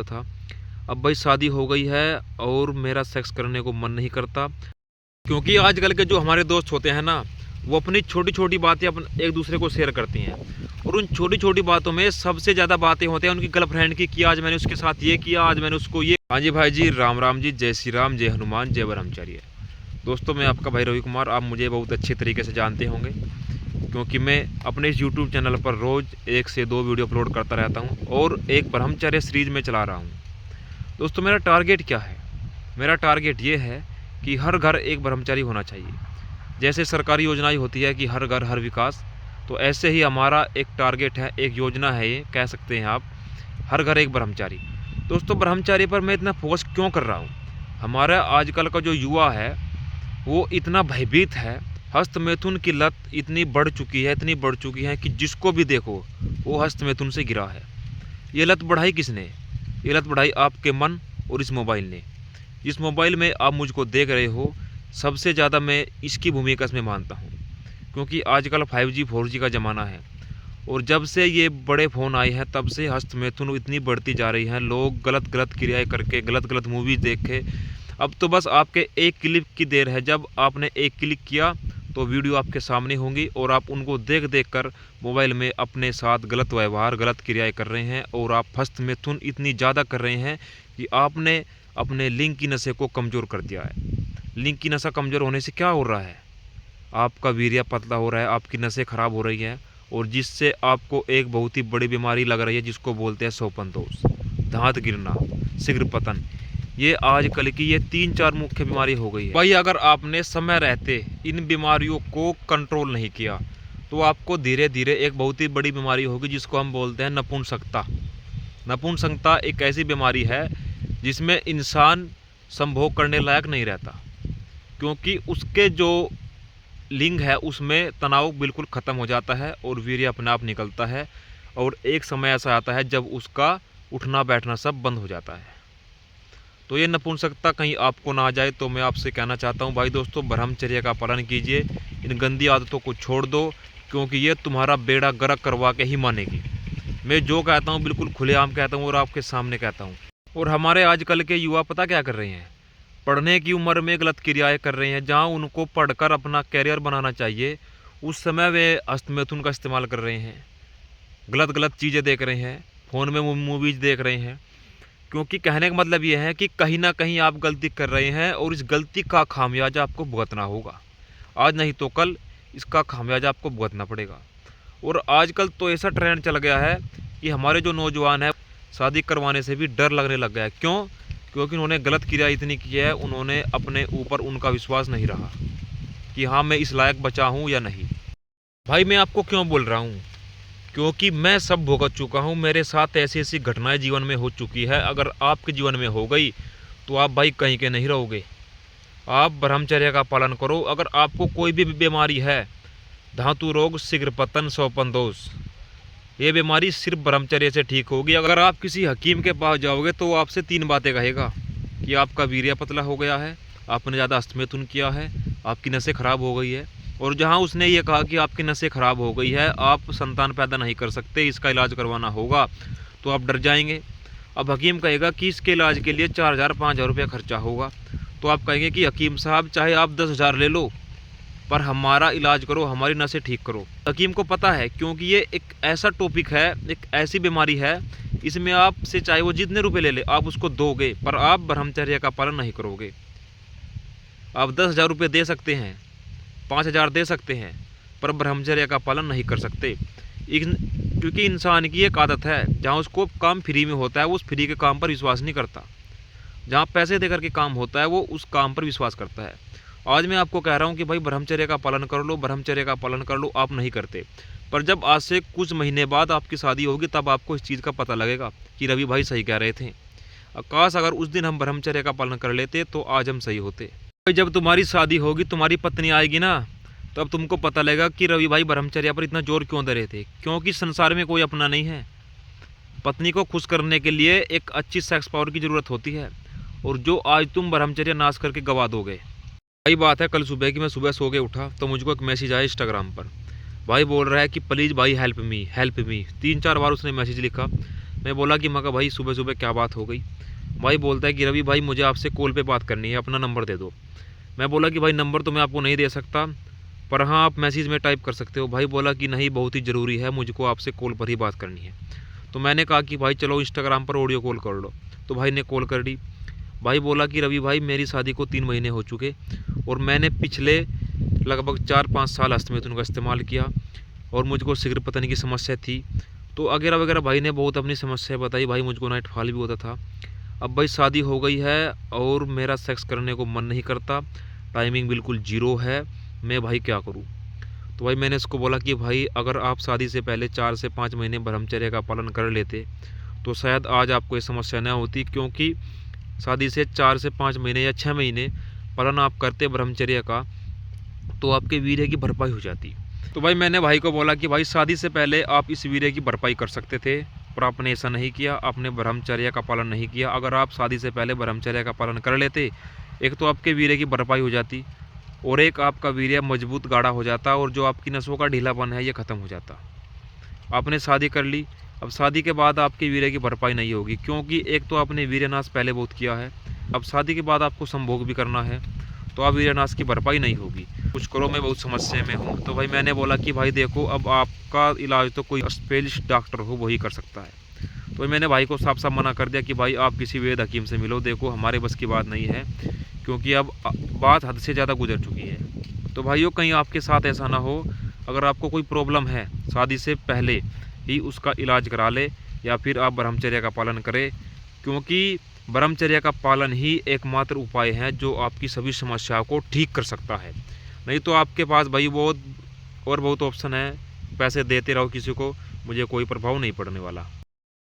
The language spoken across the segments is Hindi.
था। अब भाई शादी हो गई है और मेरा सेक्स करने को मन नहीं करता, क्योंकि आजकल के जो हमारे दोस्त होते हैं ना, वो अपनी छोटी छोटी बातें अपन एक दूसरे को शेयर करती हैं। और उन छोटी छोटी बातों में सबसे ज़्यादा बातें होती हैं उनकी गर्लफ्रेंड की, कि आज मैंने उसके साथ ये किया, आज मैंने उसको ये। हाँ जी भाई जी, राम राम जी, जय श्री राम, जय हनुमान, जय ब्रह्मचार्य। दोस्तों, मैं आपका भाई रवि कुमार। आप मुझे बहुत अच्छे तरीके से जानते होंगे, क्योंकि मैं अपने इस यूट्यूब चैनल पर रोज़ 1 से 2 वीडियो अपलोड करता रहता हूँ और एक ब्रह्मचर्य सीरीज में चला रहा हूँ। दोस्तों, मेरा टारगेट क्या है? मेरा टारगेट ये है कि हर घर एक ब्रह्मचारी होना चाहिए। जैसे सरकारी योजनाएं होती है कि हर घर हर विकास, तो ऐसे ही हमारा एक टारगेट है, एक योजना है, ये कह सकते हैं आप, हर घर एक ब्रह्मचारी। दोस्तों, ब्रह्मचारी पर मैं इतना फोकस क्यों कर रहा हूँ? हमारा आजकल का जो युवा है वो इतना भयभीत है, हस्त मैथुन की लत इतनी बढ़ चुकी है, इतनी बढ़ चुकी है कि जिसको भी देखो वो हस्त मैथुन से घिरा है। ये लत बढ़ाई किसने? ये लत बढ़ाई आपके मन और इस मोबाइल ने। जिस मोबाइल में आप मुझको देख रहे हो, सबसे ज़्यादा मैं इसकी भूमिका इसमें मानता हूँ, क्योंकि आजकल 5G 4G का ज़माना है और जब से ये बड़े फ़ोन आए हैं तब से हस्त मैथुन इतनी बढ़ती जा रही है। लोग गलत गलत क्रियाएं करके, गलत गलत मूवीज़ देख के, अब तो बस आपके एक क्लिक की देर है। जब आपने एक क्लिक किया तो वीडियो आपके सामने होंगी और आप उनको देख देख कर मोबाइल में अपने साथ गलत व्यवहार, गलत क्रियाएं कर रहे हैं और आप हस्त मैथुन इतनी ज़्यादा कर रहे हैं कि आपने अपने लिंग की नसें को कमज़ोर कर दिया है। लिंग की नसा कमज़ोर होने से क्या हो रहा है? आपका वीर्य पतला हो रहा है, आपकी नसें खराब हो रही हैं और जिससे आपको एक बहुत ही बड़ी बीमारी लग रही है, जिसको बोलते हैं सोपन दोष, दांत गिरना, शीघ्र पतन। ये आजकल की ये 3-4 मुख्य बीमारी हो गई है। भाई, अगर आपने समय रहते इन बीमारियों को कंट्रोल नहीं किया तो आपको धीरे धीरे एक बहुत ही बड़ी बीमारी होगी, जिसको हम बोलते हैं नपुंसकता। नपुंसकता एक ऐसी बीमारी है जिसमें इंसान संभोग करने लायक नहीं रहता, क्योंकि उसके जो लिंग है उसमें तनाव बिल्कुल ख़त्म हो जाता है और वीर्य अपने आप निकलता है। और एक समय ऐसा आता है जब उसका उठना बैठना सब बंद हो जाता है। तो ये नपुंसकता कहीं आपको ना आ जाए, तो मैं आपसे कहना चाहता हूँ भाई दोस्तों, ब्रह्मचर्य का पालन कीजिए, इन गंदी आदतों को छोड़ दो, क्योंकि ये तुम्हारा बेड़ा गर्क करवा के ही मानेगी। मैं जो कहता हूँ बिल्कुल खुलेआम कहता हूँ और आपके सामने कहता हूँ। और हमारे आजकल के युवा पता क्या कर रहे हैं? पढ़ने की उम्र में गलत क्रियाएं कर रहे हैं। जहाँ उनको पढ़कर अपना कैरियर बनाना चाहिए, उस समय वे हस्त मैथुन का इस्तेमाल कर रहे हैं, गलत गलत चीज़ें देख रहे हैं, फ़ोन में मूवीज़ देख रहे हैं। क्योंकि कहने का मतलब ये है कि कहीं ना कहीं आप गलती कर रहे हैं और इस गलती का खामियाजा आपको भुगतना होगा। आज नहीं तो कल इसका खामियाजा आपको भुगतना पड़ेगा। और आजकल तो ऐसा ट्रेंड चल गया है कि हमारे जो नौजवान हैं, शादी करवाने से भी डर लगने लग गया है। क्यों? क्योंकि उन्होंने गलत क्रिया इतनी की है, उन्होंने अपने ऊपर उनका विश्वास नहीं रहा कि हाँ, मैं इस लायक बचा हूँ या नहीं। भाई, मैं आपको क्यों बोल रहा हूँ? क्योंकि मैं सब भुगत चुका हूँ। मेरे साथ ऐसी ऐसी घटनाएं जीवन में हो चुकी है। अगर आपके जीवन में हो गई तो आप भाई कहीं के नहीं रहोगे। आप ब्रह्मचर्य का पालन करो। अगर आपको कोई भी बीमारी है, धातु रोग, शीघ्र पतन, सोपन दोष, ये बीमारी सिर्फ ब्रह्मचर्य से ठीक होगी। अगर आप किसी हकीम के पास जाओगे तो वो आपसे 3 बातें कहेगा कि आपका वीर्य पतला हो गया है, आपने ज़्यादा हस्त मैथुन किया है, आपकी नसें खराब हो गई है। और जहाँ उसने ये कहा कि आपकी नसें खराब हो गई है, आप संतान पैदा नहीं कर सकते, इसका इलाज करवाना होगा, तो आप डर जाएंगे। अब हकीम कहेगा कि इसके इलाज के लिए 4,000-5,000 रुपया खर्चा होगा, तो आप कहेंगे कि हकीम साहब, चाहे आप 10,000 ले लो, पर हमारा इलाज करो, हमारी नसें ठीक करो। हकीम को पता है, क्योंकि ये एक ऐसा टॉपिक है, एक ऐसी बीमारी है, इसमें आपसे चाहे वो जितने रुपए ले ले, आप उसको दोगे, पर आप ब्रह्मचर्य का पालन नहीं करोगे। आप 10,000 रुपये दे सकते हैं, 5,000 दे सकते हैं, पर ब्रह्मचर्य का पालन नहीं कर सकते। क्योंकि इंसान की एक आदत है, जहाँ उसको काम फ्री में होता है वो उस फ्री के काम पर विश्वास नहीं करता। जहाँ पैसे देकर के काम होता है वो उस काम पर विश्वास करता है। आज मैं आपको कह रहा हूँ कि भाई ब्रह्मचर्य का पालन कर लो, ब्रह्मचर्य का पालन कर लो, आप नहीं करते। पर जब आज से कुछ महीने बाद आपकी शादी होगी, तब आपको इस चीज़ का पता लगेगा कि रवि भाई सही कह रहे थे। काश अगर उस दिन हम ब्रह्मचर्य का पालन कर लेते तो आज हम सही होते। जब तुम्हारी शादी होगी, तुम्हारी पत्नी आएगी ना, तब तुमको पता लगेगा कि रवि भाई ब्रह्मचर्य पर इतना जोर क्यों दे रहे थे। क्योंकि संसार में कोई अपना नहीं है। पत्नी को खुश करने के लिए एक अच्छी सेक्स पावर की ज़रूरत होती है, और जो आज तुम ब्रह्मचर्य नाश करके गवा दोगे। वही बात है, कल सुबह की मैं सुबह सो के उठा तो मुझको एक मैसेज आया इंस्टाग्राम पर। भाई बोल रहा है कि प्लीज़ भाई हेल्प मी 3-4 बार उसने मैसेज लिखा। मैं बोला कि मैं कहा भाई सुबह सुबह क्या बात हो गई। भाई बोलता है कि रवि भाई मुझे आपसे कॉल पे बात करनी है, अपना नंबर दे दो। मैं बोला कि भाई नंबर तो मैं आपको नहीं दे सकता, पर हाँ आप मैसेज में टाइप कर सकते हो। भाई बोला कि नहीं बहुत ही ज़रूरी है, मुझको आपसे कॉल पर ही बात करनी है। तो मैंने कहा कि भाई चलो इंस्टाग्राम पर ऑडियो कॉल कर लो। तो भाई ने कॉल कर दी। भाई बोला कि रवि भाई मेरी शादी को 3 महीने हो चुके और मैंने पिछले लगभग 4-5 साल अस्तमिथुन का इस्तेमाल किया और मुझको शीघ्र पतन की समस्या थी। तो वगैरह वगैरह भाई ने बहुत अपनी समस्या बताई। भाई मुझको नाइट फॉल भी होता था। अब भाई शादी हो गई है और मेरा सेक्स करने को मन नहीं करता, टाइमिंग बिल्कुल जीरो है, मैं भाई क्या करूं। तो भाई मैंने इसको बोला कि भाई अगर आप शादी से पहले 4 से 5 महीने ब्रह्मचर्य का पालन कर लेते तो शायद आज आपको ये समस्या न होती, क्योंकि शादी से 4 से 5 महीने या 6 महीने पालन आप करते ब्रह्मचर्य का तो आपके वीर्य की भरपाई हो जाती। तो भाई मैंने भाई को बोला कि भाई शादी से पहले आप इस वीर्य की भरपाई कर सकते थे, पर आपने ऐसा नहीं किया, आपने ब्रह्मचर्य का पालन नहीं किया। अगर आप शादी से पहले ब्रह्मचर्य का पालन कर लेते, एक तो आपके वीर्य की भरपाई हो जाती और एक आपका वीर्य मजबूत गाढ़ा हो जाता और जो आपकी नसों का ढीलापन है ये ख़त्म हो जाता। आपने शादी कर ली, अब शादी के बाद आपके वीर्य की भरपाई नहीं होगी, क्योंकि एक तो आपने वीर्यनाश पहले बहुत किया है, अब शादी के बाद आपको संभोग भी करना है, तो आप वीर्यनाश की भरपाई नहीं होगी। कुछ करो, मैं बहुत समस्या में हूँ। तो भाई मैंने बोला कि भाई देखो अब आपका इलाज तो कोई स्पेशलिस्ट डॉक्टर हो वही कर सकता है। तो मैंने भाई को साफ साफ मना कर दिया कि भाई आप किसी वेद हकीम से मिलो, देखो हमारे बस की बात नहीं है, क्योंकि अब बात हद से ज़्यादा गुजर चुकी है। तो भाइयों कहीं आपके साथ ऐसा ना हो, अगर आपको कोई प्रॉब्लम है शादी से पहले ही उसका इलाज करा ले या फिर आप ब्रह्मचर्य का पालन करें, क्योंकि ब्रह्मचर्य का पालन ही एकमात्र उपाय है जो आपकी सभी समस्याओं को ठीक कर सकता है। नहीं तो आपके पास भाई बहुत ऑप्शन है, पैसे देते रहो किसी को, मुझे कोई प्रभाव नहीं पड़ने वाला।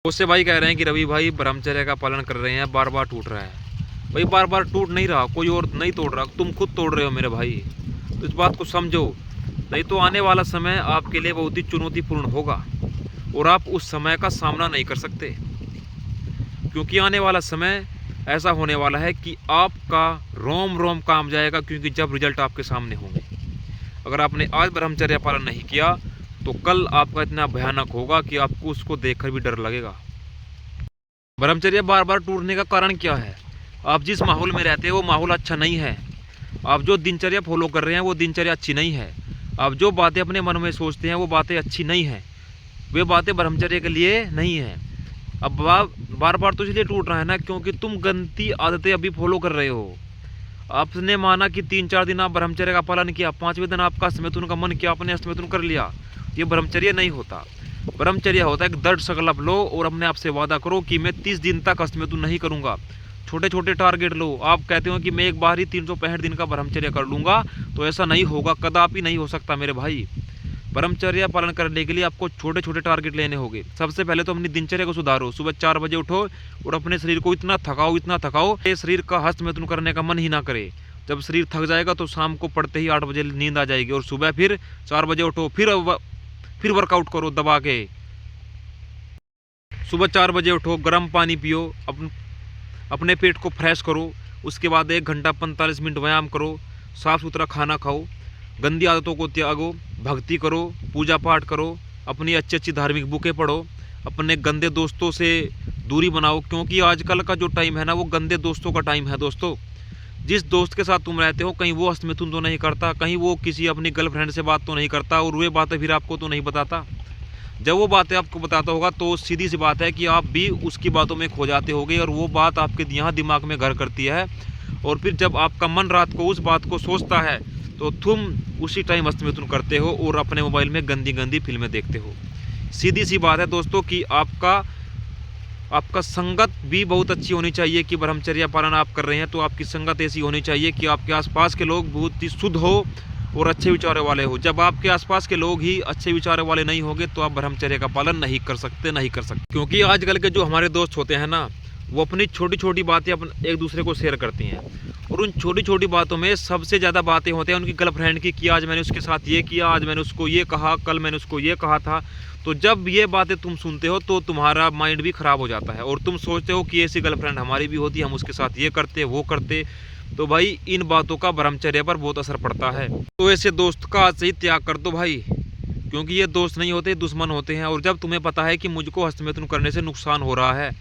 उससे भाई कह रहे हैं कि रवि भाई ब्रह्मचर्य का पालन कर रहे हैं, बार बार टूट रहा है। भाई बार बार टूट नहीं रहा, कोई और नहीं तोड़ रहा, तुम खुद तोड़ रहे हो मेरे भाई। तो इस बात को समझो, नहीं तो आने वाला समय आपके लिए बहुत ही चुनौतीपूर्ण होगा और आप उस समय का सामना नहीं कर सकते, क्योंकि आने वाला समय ऐसा होने वाला है कि आपका रोम रोम काम जाएगा, क्योंकि जब रिजल्ट आपके सामने होंगे। अगर आपने आज ब्रह्मचर्य पालन नहीं किया तो कल आपका इतना भयानक होगा कि आपको उसको देखकर भी डर लगेगा। ब्रह्मचर्य बार बार टूटने का कारण क्या है? आप जिस माहौल में रहते हो वो माहौल अच्छा नहीं है। आप जो दिनचर्या फॉलो कर रहे हैं वो दिनचर्या अच्छी नहीं है। आप जो बातें अपने मन में सोचते हैं वो बातें अच्छी नहीं हैं, वे बातें ब्रह्मचर्य के लिए नहीं हैं। अब बार बार तो इसलिए टूट रहा है ना, क्योंकि तुम गंदी आदतें अभी फॉलो कर रहे हो। आपने माना कि 3-4 दिन आप ब्रह्मचर्य का पालन किया, 5वें दिन आपका अस्तमिथुन का मन किया, आपने अस्तमिथुन कर लिया। ये ब्रह्मचर्य नहीं होता। ब्रह्मचर्य होता है कि दृढ़ संकल्प लो और अपने आप से वादा करो कि मैं 30 दिन तक अस्तमिथुन नहीं करूंगा। छोटे छोटे टारगेट लो। आप कहते हो कि मैं एक बार ही 365 दिन का ब्रह्मचर्य कर लूंगा, तो ऐसा नहीं होगा, कदापि नहीं हो सकता मेरे भाई। ब्रह्मचर्य पालन करने के लिए आपको छोटे छोटे टारगेट लेने होंगे। सबसे पहले तो अपनी दिनचर्या को सुधारो। सुबह 4 बजे उठो और अपने शरीर को इतना थकाओ ये शरीर का हस्तमैथुन करने का मन ही ना करे। जब शरीर थक जाएगा तो शाम को पड़ते ही 8 बजे नींद आ जाएगी और सुबह फिर 4 बजे उठो, फिर वर्कआउट करो दबा के। सुबह 4 बजे उठो, गर्म पानी पियो, अपने पेट को फ्रेश करो। उसके बाद 1 घंटा 45 मिनट व्यायाम करो, साफ सुथरा खाना खाओ, गंदी आदतों को त्यागो, भक्ति करो, पूजा पाठ करो, अपनी अच्छी अच्छी धार्मिक बुकें पढ़ो, अपने गंदे दोस्तों से दूरी बनाओ, क्योंकि आजकल का जो टाइम है ना वो गंदे दोस्तों का टाइम है। दोस्तों, जिस दोस्त के साथ तुम रहते हो कहीं वो हस्तमैथुन तो नहीं करता, कहीं वो किसी अपनी गर्लफ्रेंड से बात तो नहीं करता और वे बातें फिर आपको तो नहीं बताता। जब वो बातें आपको बताता होगा तो सीधी सी बात है कि आप भी उसकी बातों में खो जाते होगे और वो बात आपके यहाँ दिमाग में घर करती है। और फिर जब आपका मन रात को उस बात को सोचता है तो तुम उसी टाइम हस्तमैथुन करते हो और अपने मोबाइल में गंदी गंदी फिल्में देखते हो। सीधी सी बात है दोस्तों कि आपका संगत भी बहुत अच्छी होनी चाहिए कि ब्रह्मचर्य पालन आप कर रहे हैं तो आपकी संगत ऐसी होनी चाहिए कि आपके आसपास के लोग बहुत ही शुद्ध हो और अच्छे विचारों वाले हो। जब आपके आसपास के लोग ही अच्छे विचारों वाले नहीं होंगे तो आप ब्रह्मचर्य का पालन नहीं कर सकते। क्योंकि आजकल के जो हमारे दोस्त होते हैं ना, वो अपनी छोटी छोटी बातें एक दूसरे को शेयर करती हैं और उन छोटी छोटी बातों में सबसे ज़्यादा बातें होती हैं उनकी गर्लफ्रेंड की, कि आज मैंने उसके साथ ये किया, आज मैंने उसको ये कहा, कल मैंने उसको ये कहा था। तो जब ये बातें तुम सुनते हो तो तुम्हारा माइंड भी ख़राब हो जाता है और तुम सोचते हो कि ऐसी गर्लफ्रेंड हमारी भी होती, हम उसके साथ ये करते वो करते। तो भाई इन बातों का ब्रह्मचर्य पर बहुत असर पड़ता है। तो ऐसे दोस्त का आज से ही त्याग कर दो भाई। क्योंकि ये दोस्त नहीं होते, दुश्मन होते हैं। और जब तुम्हें पता है कि मुझको हस्तमैथुन करने से नुकसान हो रहा है,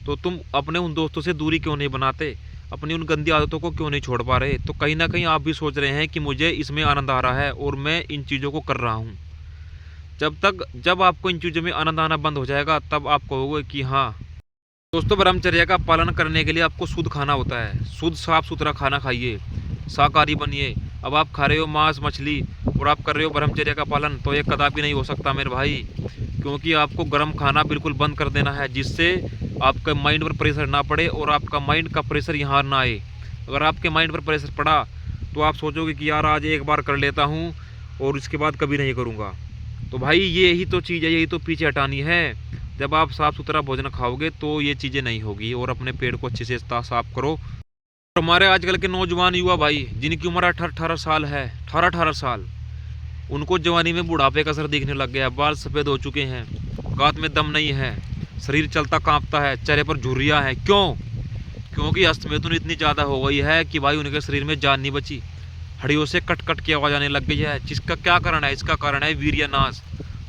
तो तुम अपने उन दोस्तों से दूरी क्यों नहीं बनाते, अपनी उन गंदी आदतों को क्यों नहीं छोड़ पा रहे। तो कहीं ना कहीं आप भी सोच रहे हैं कि मुझे इसमें आनंद आ रहा है और मैं इन चीज़ों को कर रहा हूँ। जब आपको इन चीज़ों में आनंद आना बंद हो जाएगा, तब आप कहोगे कि हाँ दोस्तों, ब्रह्मचर्य का पालन करने के लिए आपको शुद्ध खाना होता है। शुद्ध साफ सुथरा खाना खाइए, शाकाहारी बनिए। अब आप खा रहे हो मांस मछली और आप कर रहे हो ब्रह्मचर्य का पालन, तो ये कदापि नहीं हो सकता मेरे भाई। क्योंकि आपको गर्म खाना बिल्कुल बंद कर देना है, जिससे आपके माइंड पर प्रेशर ना पड़े और आपका माइंड का प्रेशर यहाँ ना आए। अगर आपके माइंड पर प्रेशर पड़ा तो आप सोचोगे कि यार आज एक बार कर लेता हूँ और इसके बाद कभी नहीं करूँगा। तो भाई यही तो चीज़ है, यही तो पीछे हटानी है। जब आप साफ़ सुथरा भोजन खाओगे तो ये चीज़ें नहीं होगी। और अपने पेट को अच्छे से साफ करो। हमारे आजकल के नौजवान युवा भाई जिनकी उम्र 18 साल है, 18 साल, उनको जवानी में बुढ़ापे का असर दिखने लग गया। बाल सफ़ेद हो चुके हैं, गात में दम नहीं है, शरीर चलता कांपता है, चेहरे पर झुर्रियाँ हैं। क्यों? क्योंकि हस्तमैथुन इतनी ज़्यादा हो गई है कि भाई उनके शरीर में जान नहीं बची, हड्डियों से कट कट की आवाज़ आने लग गई है। जिसका क्या कारण है? इसका कारण है वीर्यनाश।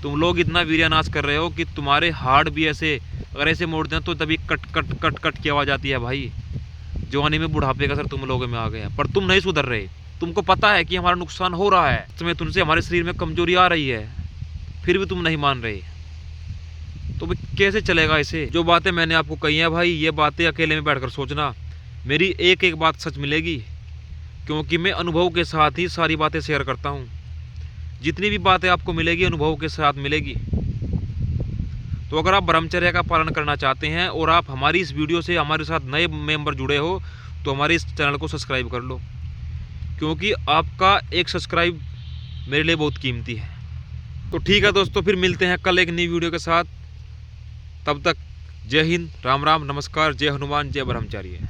तुम लोग इतना वीर्यनाश कर रहे हो कि तुम्हारे हार्ट भी ऐसे, अगर ऐसे मोड़ते हैं तो तभी कट कट कट कट की आवाज़ आती है। भाई जवानी में बुढ़ापे का असर तुम लोगों में आ गया, पर तुम नहीं सुधर रहे। तुमको पता है कि हमारा नुकसान हो रहा है, इसमें तुमसे हमारे शरीर में कमजोरी आ रही है, फिर भी तुम नहीं मान रहे। तो कैसे चलेगा ऐसे? जो बातें मैंने आपको कही हैं भाई, ये बातें अकेले में बैठकर सोचना। मेरी एक एक बात सच मिलेगी, क्योंकि मैं अनुभव के साथ ही सारी बातें शेयर करता हूँ। जितनी भी बातें आपको मिलेगी अनुभव के साथ मिलेगी। तो अगर आप ब्रह्मचर्य का पालन करना चाहते हैं और आप हमारी इस वीडियो से हमारे साथ नए मेंबर जुड़े हो, तो हमारे इस चैनल को सब्सक्राइब कर लो, क्योंकि आपका एक सब्सक्राइब मेरे लिए बहुत कीमती है। तो ठीक है दोस्तों, फिर मिलते हैं कल एक नई वीडियो के साथ। तब तक जय हिंद, राम राम, नमस्कार, जय हनुमान, जय ब्रह्मचार्य।